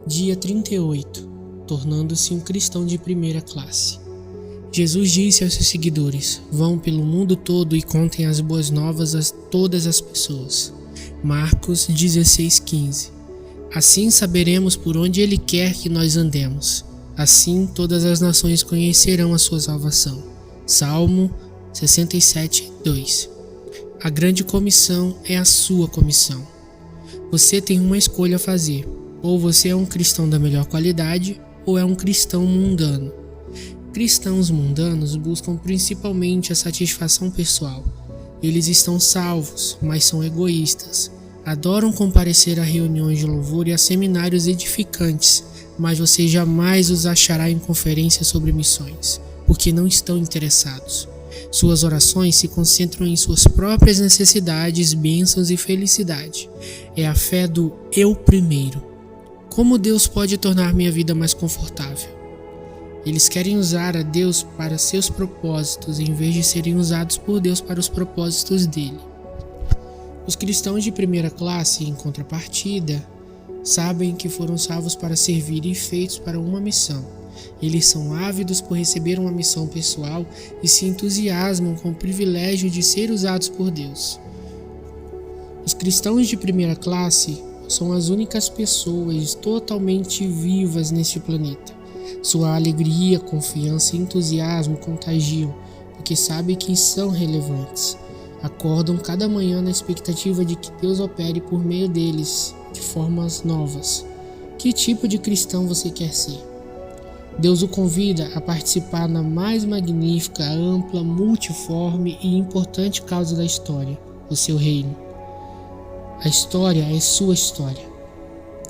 Dia 38. Tornando-se um cristão de primeira classe. Jesus disse aos seus seguidores: vão pelo mundo todo e contem as boas novas a todas as pessoas. Marcos 16:15. Assim saberemos por onde Ele quer que nós andemos. Assim todas as nações conhecerão a sua salvação. Salmo 67:2. A grande comissão é a sua comissão. Você tem uma escolha a fazer. Ou você é um cristão da melhor qualidade, ou é um cristão mundano. Cristãos mundanos buscam principalmente a satisfação pessoal. Eles estão salvos, mas são egoístas. Adoram comparecer a reuniões de louvor e a seminários edificantes, mas você jamais os achará em conferências sobre missões, porque não estão interessados. Suas orações se concentram em suas próprias necessidades, bênçãos e felicidade. É a fé do eu primeiro. Como Deus pode tornar minha vida mais confortável? Eles querem usar a Deus para seus propósitos, em vez de serem usados por Deus para os propósitos dele. Os cristãos de primeira classe, em contrapartida, sabem que foram salvos para servir e feitos para uma missão. Eles são ávidos por receber uma missão pessoal e se entusiasmam com o privilégio de ser usados por Deus. Os cristãos de primeira classe são as únicas pessoas totalmente vivas neste planeta. Sua alegria, confiança e entusiasmo contagiam, porque sabem que são relevantes. Acordam cada manhã na expectativa de que Deus opere por meio deles, de formas novas. Que tipo de cristão você quer ser? Deus o convida a participar na mais magnífica, ampla, multiforme e importante causa da história, o seu reino. A história é sua história.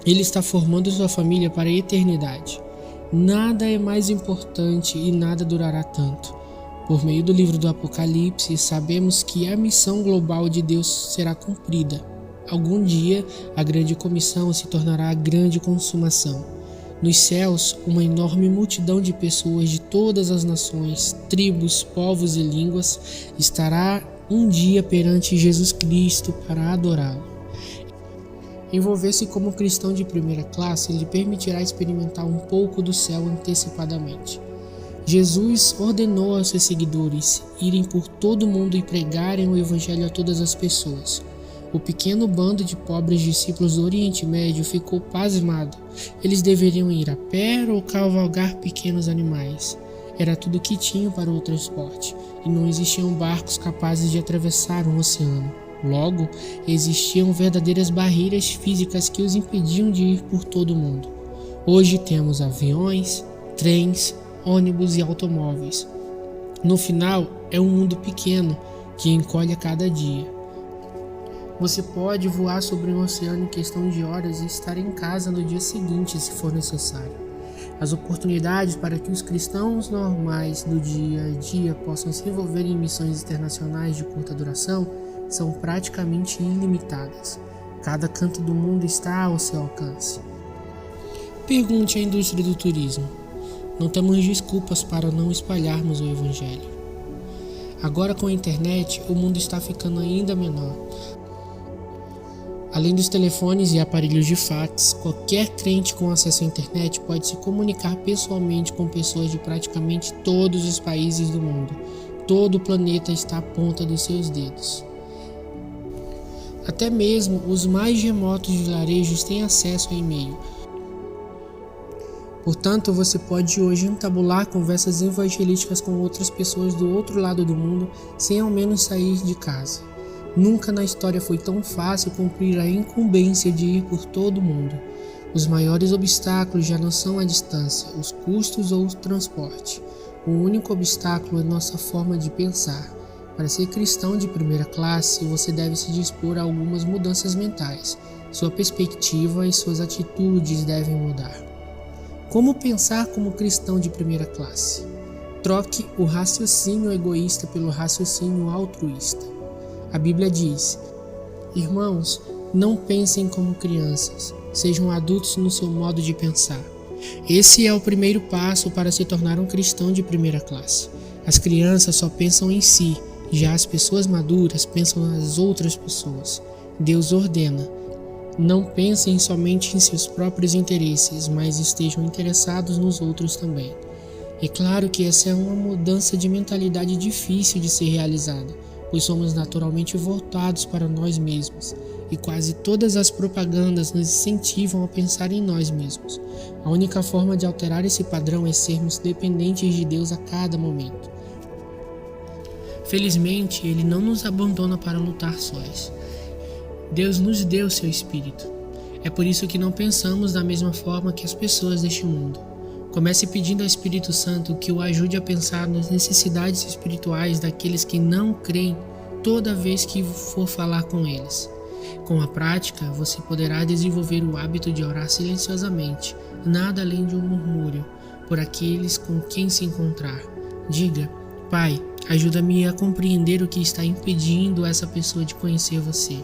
Ele está formando sua família para a eternidade. Nada é mais importante e nada durará tanto. Por meio do livro do Apocalipse, sabemos que a missão global de Deus será cumprida. Algum dia, a grande comissão se tornará a grande consumação. Nos céus, uma enorme multidão de pessoas de todas as nações, tribos, povos e línguas estará um dia perante Jesus Cristo para adorá-lo. Envolver-se como cristão de primeira classe lhe permitirá experimentar um pouco do céu antecipadamente. Jesus ordenou aos seus seguidores irem por todo o mundo e pregarem o evangelho a todas as pessoas. O pequeno bando de pobres discípulos do Oriente Médio ficou pasmado. Eles deveriam ir a pé ou cavalgar pequenos animais. Era tudo o que tinham para o transporte, e não existiam barcos capazes de atravessar um oceano. Logo, existiam verdadeiras barreiras físicas que os impediam de ir por todo o mundo. Hoje temos aviões, trens, ônibus e automóveis. No final, é um mundo pequeno que encolhe a cada dia. Você pode voar sobre um oceano em questão de horas e estar em casa no dia seguinte, se for necessário. As oportunidades para que os cristãos normais do dia a dia possam se envolver em missões internacionais de curta duração são praticamente ilimitadas. Cada canto do mundo está ao seu alcance. Pergunte à indústria do turismo. Não temos desculpas para não espalharmos o Evangelho. Agora com a internet, o mundo está ficando ainda menor. Além dos telefones e aparelhos de fax, qualquer crente com acesso à internet pode se comunicar pessoalmente com pessoas de praticamente todos os países do mundo. Todo o planeta está à ponta dos seus dedos. Até mesmo os mais remotos vilarejos têm acesso a e-mail. Portanto, você pode hoje entabular conversas evangelísticas com outras pessoas do outro lado do mundo sem ao menos sair de casa. Nunca na história foi tão fácil cumprir a incumbência de ir por todo o mundo. Os maiores obstáculos já não são a distância, os custos ou o transporte. O único obstáculo é nossa forma de pensar. Para ser cristão de primeira classe, você deve se dispor a algumas mudanças mentais. Sua perspectiva e suas atitudes devem mudar. Como pensar como cristão de primeira classe? Troque o raciocínio egoísta pelo raciocínio altruísta. A Bíblia diz: irmãos, não pensem como crianças, sejam adultos no seu modo de pensar. Esse é o primeiro passo para se tornar um cristão de primeira classe. As crianças só pensam em si, já as pessoas maduras pensam nas outras pessoas. Deus ordena: Não pensem somente em seus próprios interesses, mas estejam interessados nos outros também. É claro que essa é uma mudança de mentalidade difícil de ser realizada, pois somos naturalmente voltados para nós mesmos, e quase todas as propagandas nos incentivam a pensar em nós mesmos. A única forma de alterar esse padrão é sermos dependentes de Deus a cada momento. Felizmente, Ele não nos abandona para lutar sós. Deus nos deu seu Espírito. É por isso que não pensamos da mesma forma que as pessoas deste mundo. Comece pedindo ao Espírito Santo que o ajude a pensar nas necessidades espirituais daqueles que não creem toda vez que for falar com eles. Com a prática, você poderá desenvolver o hábito de orar silenciosamente, nada além de um murmúrio, por aqueles com quem se encontrar. Diga: Pai, ajuda-me a compreender o que está impedindo essa pessoa de conhecer você.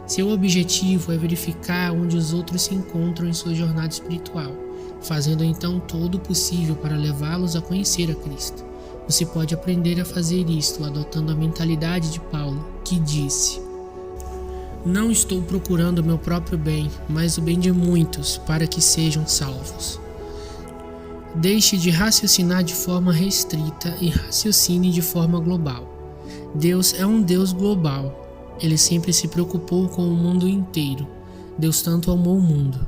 Seu objetivo é verificar onde os outros se encontram em sua jornada espiritual, fazendo então todo o possível para levá-los a conhecer a Cristo. Você pode aprender a fazer isto adotando a mentalidade de Paulo, que disse: Não estou procurando o meu próprio bem, mas o bem de muitos, para que sejam salvos. Deixe de raciocinar de forma restrita e raciocine de forma global. Deus é um Deus global. Ele sempre se preocupou com o mundo inteiro. Deus tanto amou o mundo.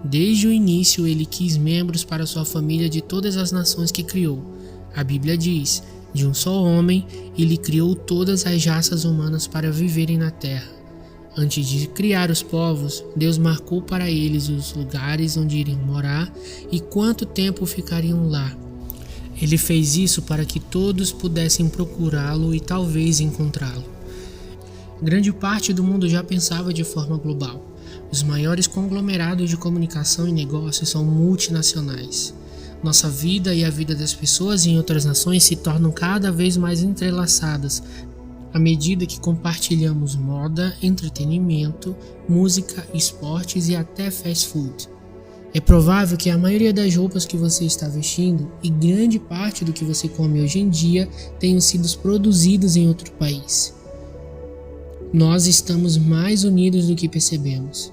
Desde o início, Ele quis membros para sua família de todas as nações que criou. A Bíblia diz: de um só homem, Ele criou todas as raças humanas para viverem na terra. Antes de criar os povos, Deus marcou para eles os lugares onde iriam morar e quanto tempo ficariam lá. Ele fez isso para que todos pudessem procurá-lo e talvez encontrá-lo. Grande parte do mundo já pensava de forma global. Os maiores conglomerados de comunicação e negócios são multinacionais. Nossa vida e a vida das pessoas em outras nações se tornam cada vez mais entrelaçadas à medida que compartilhamos moda, entretenimento, música, esportes e até fast food. É provável que a maioria das roupas que você está vestindo e grande parte do que você come hoje em dia tenham sido produzidos em outro país. Nós estamos mais unidos do que percebemos.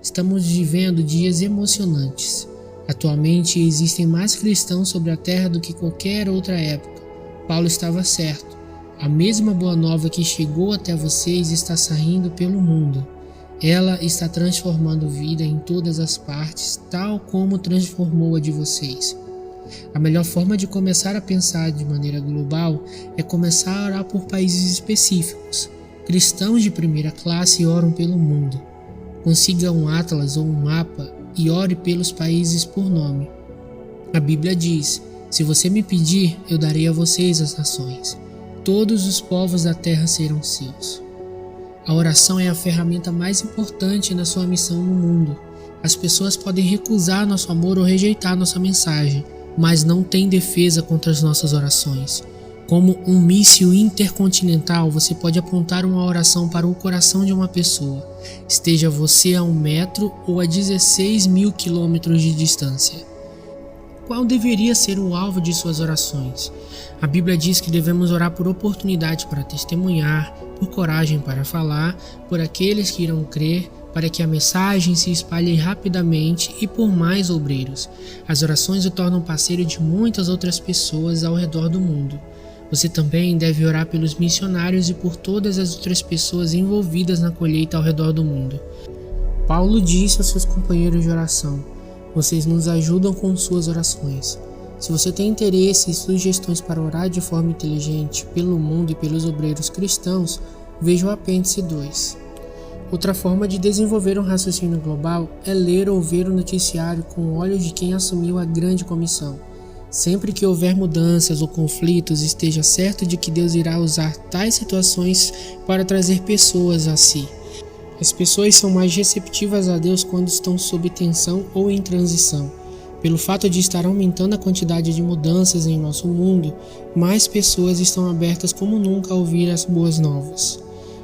Estamos vivendo dias emocionantes. Atualmente existem mais cristãos sobre a terra do que qualquer outra época. Paulo estava certo. A mesma boa nova que chegou até vocês está saindo pelo mundo. Ela está transformando vida em todas as partes, tal como transformou a de vocês. A melhor forma de começar a pensar de maneira global é começar a orar por países específicos. Cristãos de primeira classe oram pelo mundo. Consiga um atlas ou um mapa e ore pelos países por nome. A Bíblia diz: se você me pedir, eu darei a vocês as nações. Todos os povos da terra serão seus. A oração é a ferramenta mais importante na sua missão no mundo. As pessoas podem recusar nosso amor ou rejeitar nossa mensagem, mas não tem defesa contra as nossas orações. Como um míssil intercontinental, você pode apontar uma oração para o coração de uma pessoa, esteja você a 1 metro ou a 16.000 quilômetros de distância. Qual deveria ser o alvo de suas orações? A Bíblia diz que devemos orar por oportunidade para testemunhar, por coragem para falar, por aqueles que irão crer, para que a mensagem se espalhe rapidamente e por mais obreiros. As orações o tornam parceiro de muitas outras pessoas ao redor do mundo. Você também deve orar pelos missionários e por todas as outras pessoas envolvidas na colheita ao redor do mundo. Paulo disse aos seus companheiros de oração: vocês nos ajudam com suas orações. Se você tem interesse e sugestões para orar de forma inteligente pelo mundo e pelos obreiros cristãos, veja o apêndice 2. Outra forma de desenvolver um raciocínio global é ler ou ver o noticiário com o olho de quem assumiu a grande comissão. Sempre que houver mudanças ou conflitos, esteja certo de que Deus irá usar tais situações para trazer pessoas a si. As pessoas são mais receptivas a Deus quando estão sob tensão ou em transição. Pelo fato de estar aumentando a quantidade de mudanças em nosso mundo, mais pessoas estão abertas como nunca a ouvir as boas novas.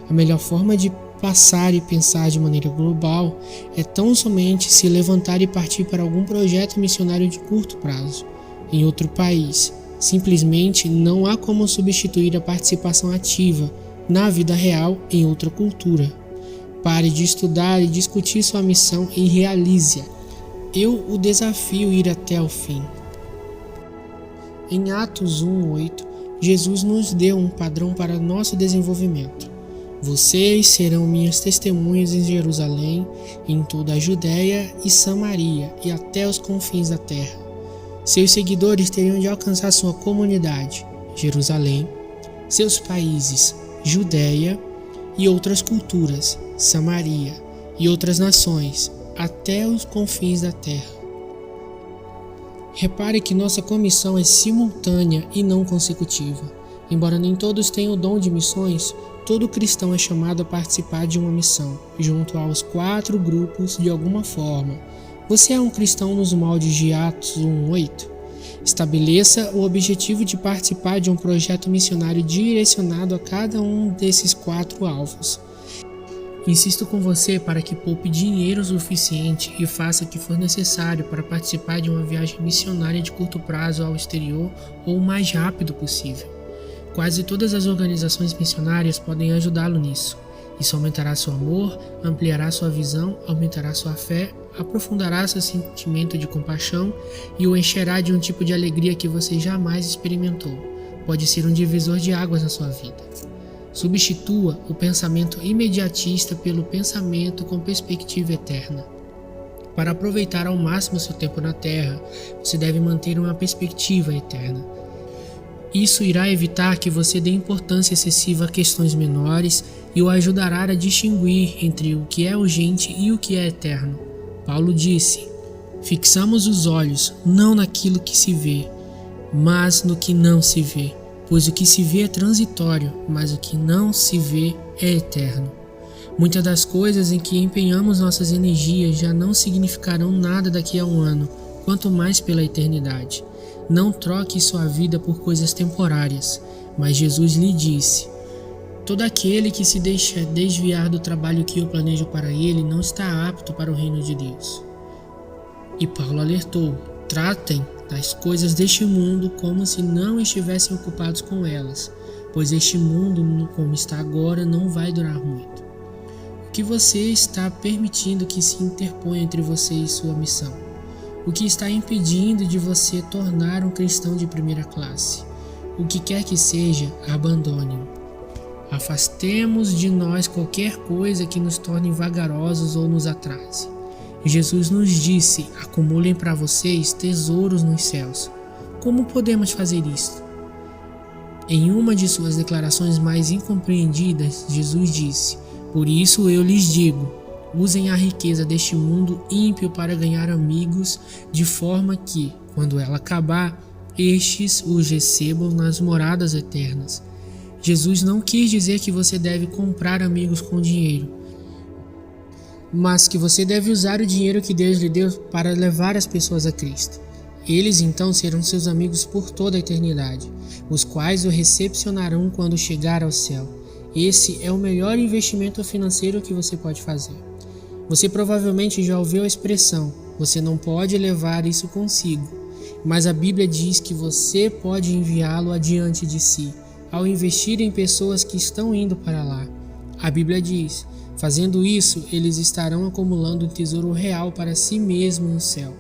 A melhor forma de passar e pensar de maneira global é tão somente se levantar e partir para algum projeto missionário de curto prazo em outro país. Simplesmente não há como substituir a participação ativa na vida real em outra cultura. Pare de estudar e discutir sua missão e realize-a. Eu o desafio a ir até o fim. Em Atos 1:8, Jesus nos deu um padrão para nosso desenvolvimento. Vocês serão minhas testemunhas em Jerusalém, em toda a Judéia e Samaria e até os confins da terra. Seus seguidores teriam de alcançar sua comunidade, Jerusalém, seus países, Judéia e outras culturas, Samaria e outras nações, até os confins da terra. Repare que nossa comissão é simultânea e não consecutiva. Embora nem todos tenham o dom de missões, todo cristão é chamado a participar de uma missão, junto aos 4 grupos de alguma forma. Você é um cristão nos moldes de Atos 1:8? Estabeleça o objetivo de participar de um projeto missionário direcionado a cada um desses 4 alvos. Insisto com você para que poupe dinheiro suficiente e faça o que for necessário para participar de uma viagem missionária de curto prazo ao exterior ou o mais rápido possível. Quase todas as organizações missionárias podem ajudá-lo nisso. Isso aumentará seu amor, ampliará sua visão, aumentará sua fé, aprofundará seu sentimento de compaixão e o encherá de um tipo de alegria que você jamais experimentou. Pode ser um divisor de águas na sua vida. Substitua o pensamento imediatista pelo pensamento com perspectiva eterna. Para aproveitar ao máximo seu tempo na Terra, você deve manter uma perspectiva eterna. Isso irá evitar que você dê importância excessiva a questões menores e o ajudará a distinguir entre o que é urgente e o que é eterno. Paulo disse: fixamos os olhos não naquilo que se vê, mas no que não se vê. Pois o que se vê é transitório, mas o que não se vê é eterno. Muitas das coisas em que empenhamos nossas energias já não significarão nada daqui a um ano, quanto mais pela eternidade. Não troque sua vida por coisas temporárias, mas Jesus lhe disse: todo aquele que se deixa desviar do trabalho que eu planejo para ele não está apto para o reino de Deus. E Paulo alertou: tratem das coisas deste mundo como se não estivessem ocupados com elas, pois este mundo, como está agora, não vai durar muito. O que você está permitindo que se interponha entre você e sua missão? O que está impedindo de você tornar um cristão de primeira classe? O que quer que seja, abandone-o. Afastemos de nós qualquer coisa que nos torne vagarosos ou nos atrase. Jesus nos disse: acumulem para vocês tesouros nos céus. Como podemos fazer isso? Em uma de suas declarações mais incompreendidas, Jesus disse: por isso eu lhes digo, usem a riqueza deste mundo ímpio para ganhar amigos, de forma que, quando ela acabar, estes os recebam nas moradas eternas. Jesus não quis dizer que você deve comprar amigos com dinheiro, mas que você deve usar o dinheiro que Deus lhe deu para levar as pessoas a Cristo. Eles então serão seus amigos por toda a eternidade, os quais o recepcionarão quando chegar ao céu. Esse é o melhor investimento financeiro que você pode fazer. Você provavelmente já ouviu a expressão: você não pode levar isso consigo, mas a Bíblia diz que você pode enviá-lo adiante de si, ao investir em pessoas que estão indo para lá. A Bíblia diz: fazendo isso, eles estarão acumulando um tesouro real para si mesmos no céu.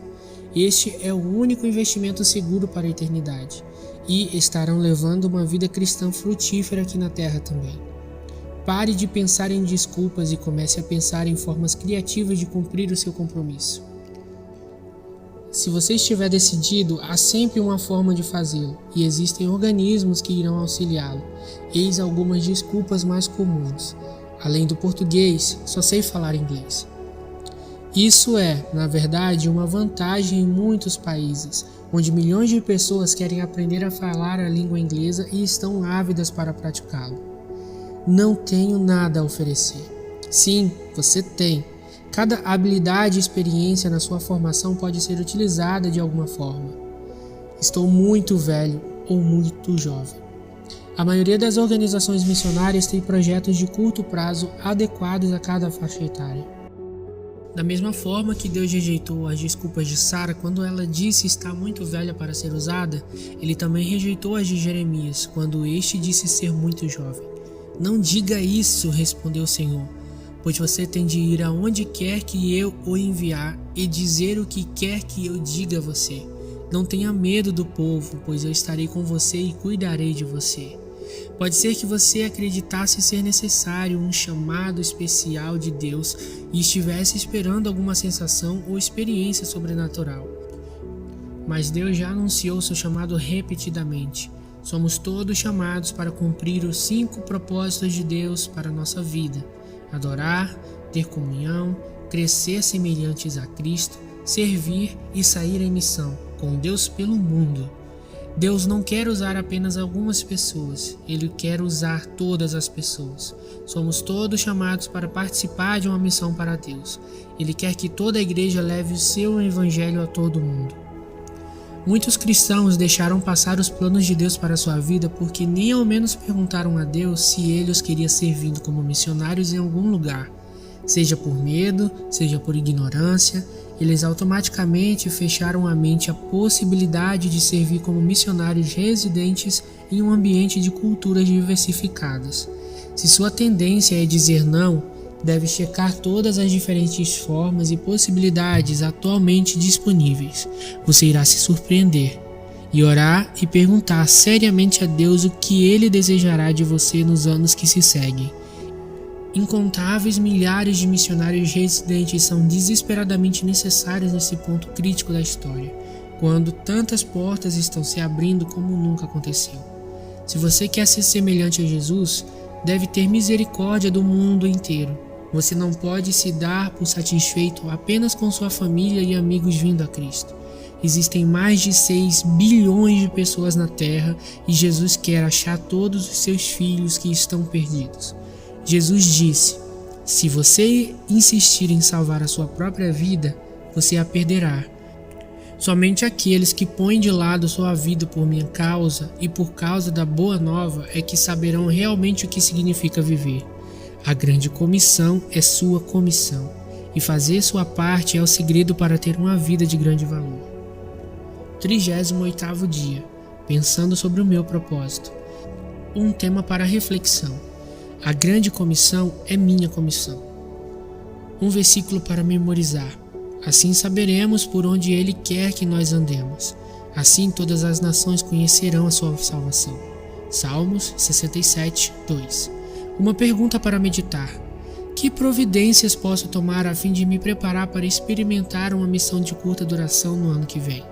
Este é o único investimento seguro para a eternidade, e estarão levando uma vida cristã frutífera aqui na terra também. Pare de pensar em desculpas e comece a pensar em formas criativas de cumprir o seu compromisso. Se você estiver decidido, há sempre uma forma de fazê-lo, e existem organismos que irão auxiliá-lo. Eis algumas desculpas mais comuns. Além do português, só sei falar inglês. Isso é, na verdade, uma vantagem em muitos países, onde milhões de pessoas querem aprender a falar a língua inglesa e estão ávidas para praticá-lo. Não tenho nada a oferecer. Sim, você tem. Cada habilidade e experiência na sua formação pode ser utilizada de alguma forma. Estou muito velho ou muito jovem. A maioria das organizações missionárias tem projetos de curto prazo adequados a cada faixa etária. Da mesma forma que Deus rejeitou as desculpas de Sara quando ela disse estar muito velha para ser usada, Ele também rejeitou as de Jeremias quando este disse ser muito jovem. Não diga isso, respondeu o Senhor, pois você tem de ir aonde quer que eu o enviar e dizer o que quer que eu diga a você. Não tenha medo do povo, pois eu estarei com você e cuidarei de você. Pode ser que você acreditasse ser necessário um chamado especial de Deus e estivesse esperando alguma sensação ou experiência sobrenatural. Mas Deus já anunciou seu chamado repetidamente. Somos todos chamados para cumprir os 5 propósitos de Deus para a nossa vida: adorar, ter comunhão, crescer semelhantes a Cristo, servir e sair em missão, com Deus pelo mundo. Deus não quer usar apenas algumas pessoas, Ele quer usar todas as pessoas. Somos todos chamados para participar de uma missão para Deus. Ele quer que toda a igreja leve o seu evangelho a todo mundo. Muitos cristãos deixaram passar os planos de Deus para a sua vida porque nem ao menos perguntaram a Deus se Ele os queria servindo como missionários em algum lugar. Seja por medo, seja por ignorância, eles automaticamente fecharam a mente à possibilidade de servir como missionários residentes em um ambiente de culturas diversificadas. Se sua tendência é dizer não, deve checar todas as diferentes formas e possibilidades atualmente disponíveis. Você irá se surpreender. E orar e perguntar seriamente a Deus o que Ele desejará de você nos anos que se seguem. Incontáveis milhares de missionários residentes são desesperadamente necessários nesse ponto crítico da história, quando tantas portas estão se abrindo como nunca aconteceu. Se você quer ser semelhante a Jesus, deve ter misericórdia do mundo inteiro. Você não pode se dar por satisfeito apenas com sua família e amigos vindo a Cristo. Existem mais de 6 bilhões de pessoas na Terra e Jesus quer achar todos os seus filhos que estão perdidos. Jesus disse: se você insistir em salvar a sua própria vida, você a perderá. Somente aqueles que põem de lado sua vida por minha causa e por causa da boa nova é que saberão realmente o que significa viver. A grande comissão é sua comissão, e fazer sua parte é o segredo para ter uma vida de grande valor. 38º dia, pensando sobre o meu propósito. Um tema para reflexão. A grande comissão é minha comissão. Um versículo para memorizar. Assim saberemos por onde Ele quer que nós andemos. Assim todas as nações conhecerão a sua salvação. Salmos 67, 2. Uma pergunta para meditar. Que providências posso tomar a fim de me preparar para experimentar uma missão de curta duração no ano que vem?